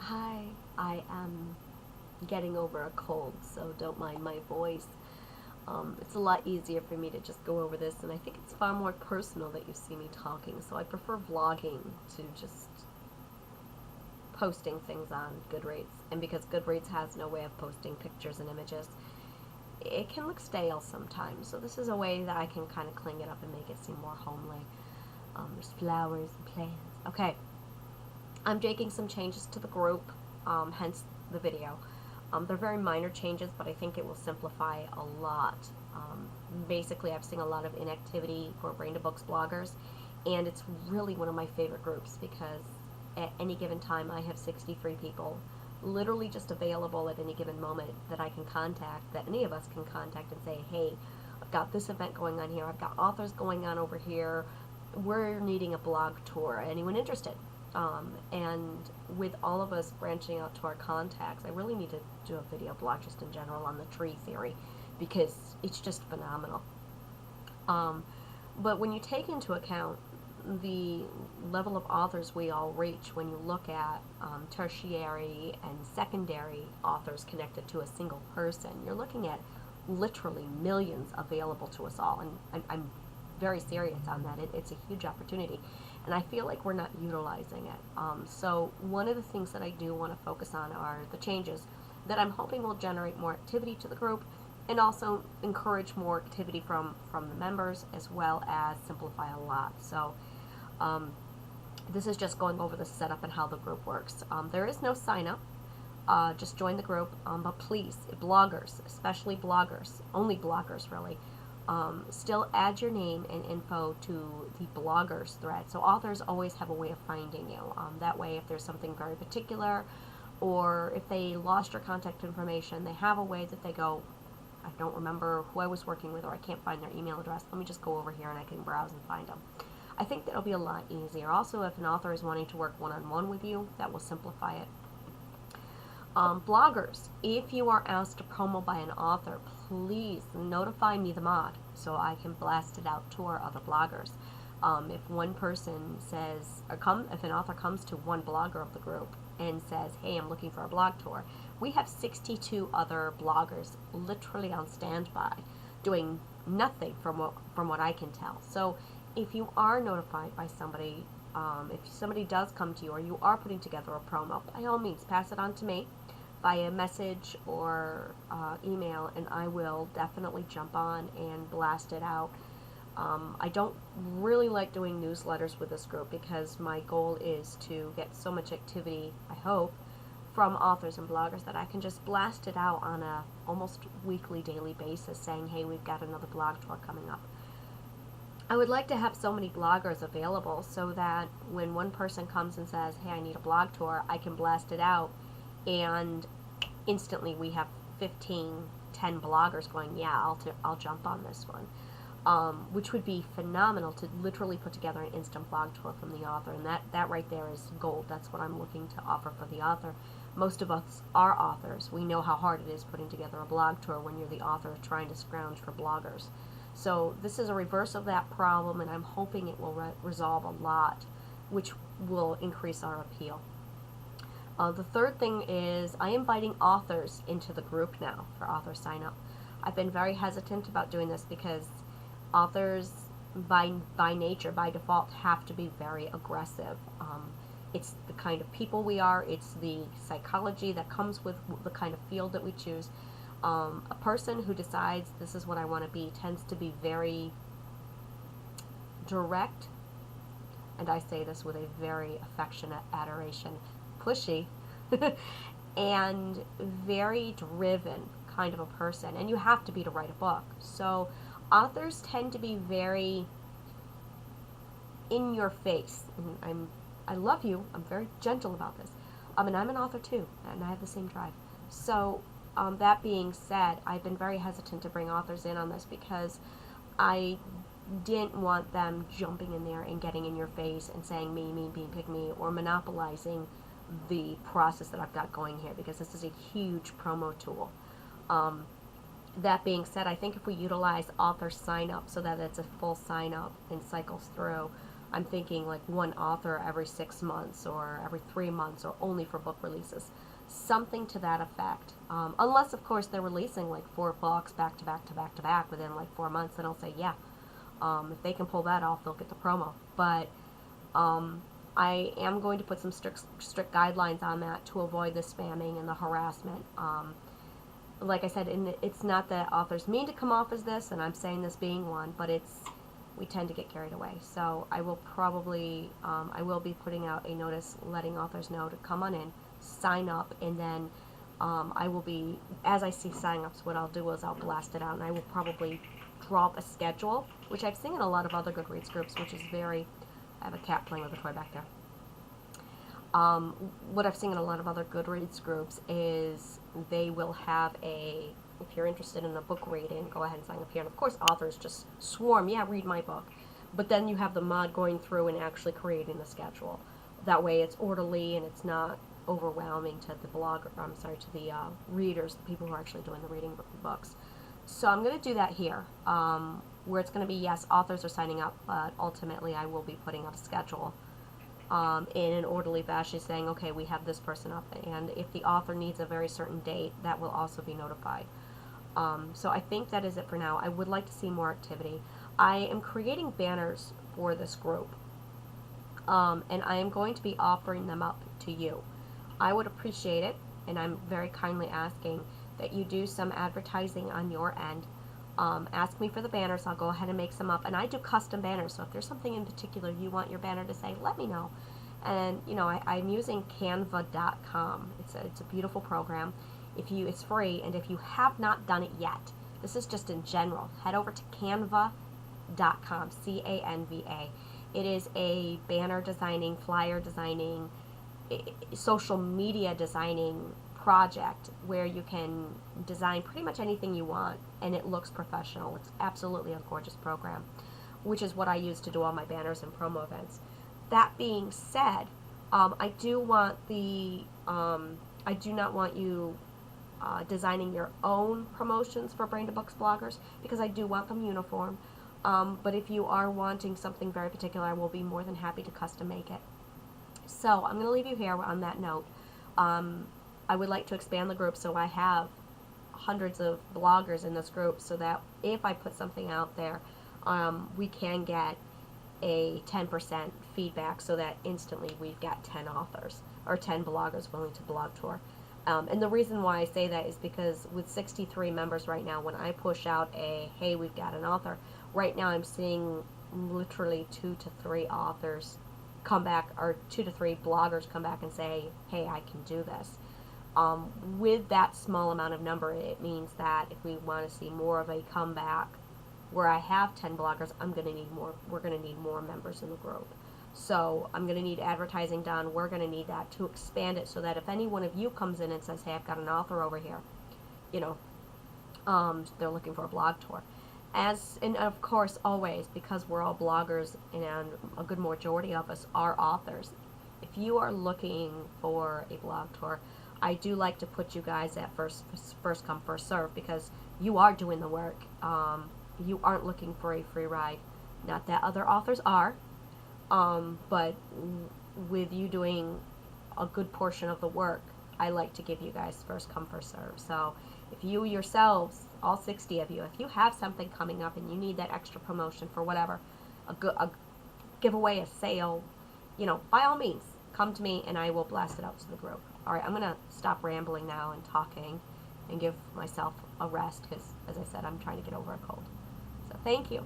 Hi, I am getting over a cold, so don't mind my voice. It's a lot easier for me to just go over this, and I think it's far more personal that you see me talking, so I prefer vlogging to just posting things on Goodreads. And because Goodreads has no way of posting pictures and images, it can look stale sometimes. So this is a way that I can kind of clean it up and make it seem more homely. There's flowers and plants. Okay, I'm making some changes to the group, hence the video. They're very minor changes, but I think it will simplify a lot. Basically, I've seen a lot of inactivity for Brain to Books bloggers, and it's really one of my favorite groups because at any given time I have 63 people literally just available at any given moment that I can contact, that any of us can contact and say, hey, I've got this event going on here, I've got authors going on over here, we're needing a blog tour, anyone interested? And with all of us branching out to our contacts, I really need to do a video blog just in general on the tree theory because it's just phenomenal. But when you take into account the level of authors we all reach when you look at tertiary and secondary authors connected to a single person, you're looking at literally millions available to us all. And I'm very serious on that. It's a huge opportunity. And I feel like we're not utilizing it. So one of the things that I do want to focus on are the changes that I'm hoping will generate more activity to the group and also encourage more activity from the members as well as simplify a lot. So this is just going over the setup and how the group works. There is no sign up. Just join the group, but please, bloggers, especially bloggers, only bloggers really, still add your name and info to the bloggers thread. So authors always have a way of finding you. That way, if there's something very particular, or if they lost your contact information, they have a way that they go, I don't remember who I was working with, or I can't find their email address. Let me just go over here and I can browse and find them. I think that'll be a lot easier. Also, if an author is wanting to work one-on-one with you, that will simplify it. Bloggers, if you are asked to promo by an author, please notify me, the mod, so I can blast it out to our other bloggers. If one person says, if an author comes to one blogger of the group and says, hey, I'm looking for a blog tour, we have 62 other bloggers literally on standby doing nothing from what I can tell. So if you are notified by somebody, if somebody does come to you or you are putting together a promo, by all means, pass it on to me via message or email, and I will definitely jump on and blast it out. I don't really like doing newsletters with this group because my goal is to get so much activity, I hope, from authors and bloggers that I can just blast it out on a almost weekly, daily basis saying, hey, we've got another blog tour coming up. I would like to have so many bloggers available so that when one person comes and says, hey, I need a blog tour, I can blast it out and instantly we have 10 bloggers going, yeah, I'll jump on this one. Which would be phenomenal to literally put together an instant blog tour from the author. And that right there is gold. That's what I'm looking to offer for the author. Most of us are authors. We know how hard it is putting together a blog tour when you're the author trying to scrounge for bloggers. So this is a reverse of that problem, and I'm hoping it will resolve a lot, which will increase our appeal. The third thing is I am inviting authors into the group now for author sign up. I've been very hesitant about doing this because authors by nature, by default, have to be very aggressive. It's the kind of people we are, it's the psychology that comes with the kind of field that we choose. A person who decides this is what I want to be tends to be very direct, and I say this with a very affectionate adoration, pushy, and very driven kind of a person, and you have to be to write a book. So authors tend to be very in your face. And I love you. I'm very gentle about this. And I'm an author too, and I have the same drive. So that being said, I've been very hesitant to bring authors in on this because I didn't want them jumping in there and getting in your face and saying me, pick me, or monopolizing the process that I've got going here, because this is a huge promo tool. That being said, I think if we utilize author sign up so that it's a full sign up and cycles through, I'm thinking like one author every 6 months or every 3 months or only for book releases. Something to that effect. Unless, of course, they're releasing like 4 books back to back to back to back within like 4 months, then I'll say, yeah. If they can pull that off, they'll get the promo. But I am going to put some strict guidelines on that to avoid the spamming and the harassment. Like I said, it's not that authors mean to come off as this, and I'm saying this being one, but we tend to get carried away. So I will probably, I will be putting out a notice letting authors know to come on in, sign up, and then I will be, as I see sign-ups, what I'll do is I'll blast it out, and I will probably draw up a schedule, which I've seen in a lot of other Goodreads groups, which is very, I have a cat playing with a toy back there. What I've seen in a lot of other Goodreads groups is they will have if you're interested in a book reading, go ahead and sign up here. And of course, authors just swarm, yeah, read my book. But then you have the mod going through and actually creating the schedule. That way it's orderly and it's not overwhelming to the to the readers, the people who are actually doing the reading of the books. So I'm going to do that here, where it's going to be, yes, authors are signing up, but ultimately I will be putting out a schedule in an orderly fashion, saying, okay, we have this person up, and if the author needs a very certain date, that will also be notified. So I think that is it for now. I would like to see more activity. I am creating banners for this group, and I am going to be offering them up to you. I would appreciate it, and I'm very kindly asking that you do some advertising on your end. Ask me for the banners. I'll go ahead and make some up. And I do custom banners, so if there's something in particular you want your banner to say, let me know. And, you know, I'm using Canva.com. It's a beautiful program. It's free, and if you have not done it yet, this is just in general, head over to Canva.com, C-A-N-V-A. It is a banner designing, flyer designing, social media designing project where you can design pretty much anything you want and it looks professional. It's absolutely a gorgeous program, which is what I use to do all my banners and promo events. That being said, I do not want you designing your own promotions for Brain to Books bloggers, because I do want them uniform. But if you are wanting something very particular, I will be more than happy to custom make it. So I'm going to leave you here on that note. I would like to expand the group so I have hundreds of bloggers in this group, so that if I put something out there, we can get a 10% feedback, so that instantly we've got 10 authors or 10 bloggers willing to blog tour. And the reason why I say that is because with 63 members right now, when I push out hey, we've got an author, right now I'm seeing literally 2 to 3 authors come back, or 2 to 3 bloggers come back and say, hey, I can do this. With that small amount of number, it means that if we want to see more of a comeback where I have 10 bloggers, we're going to need more members in the group. So I'm going to need advertising done. We're going to need that to expand it, so that if any one of you comes in and says, hey, I've got an author over here, you know, they're looking for a blog tour. And of course, always, because we're all bloggers and a good majority of us are authors, if you are looking for a blog tour, I do like to put you guys at first come, first serve, because you are doing the work. You aren't looking for a free ride. Not that other authors are, but with you doing a good portion of the work, I like to give you guys first come, first serve. So if you yourselves, all 60 of you, if you have something coming up and you need that extra promotion for whatever, a giveaway, a sale, you know, by all means, come to me and I will blast it out to the group. All right, I'm going to stop rambling now and talking and give myself a rest, because, as I said, I'm trying to get over a cold. So thank you.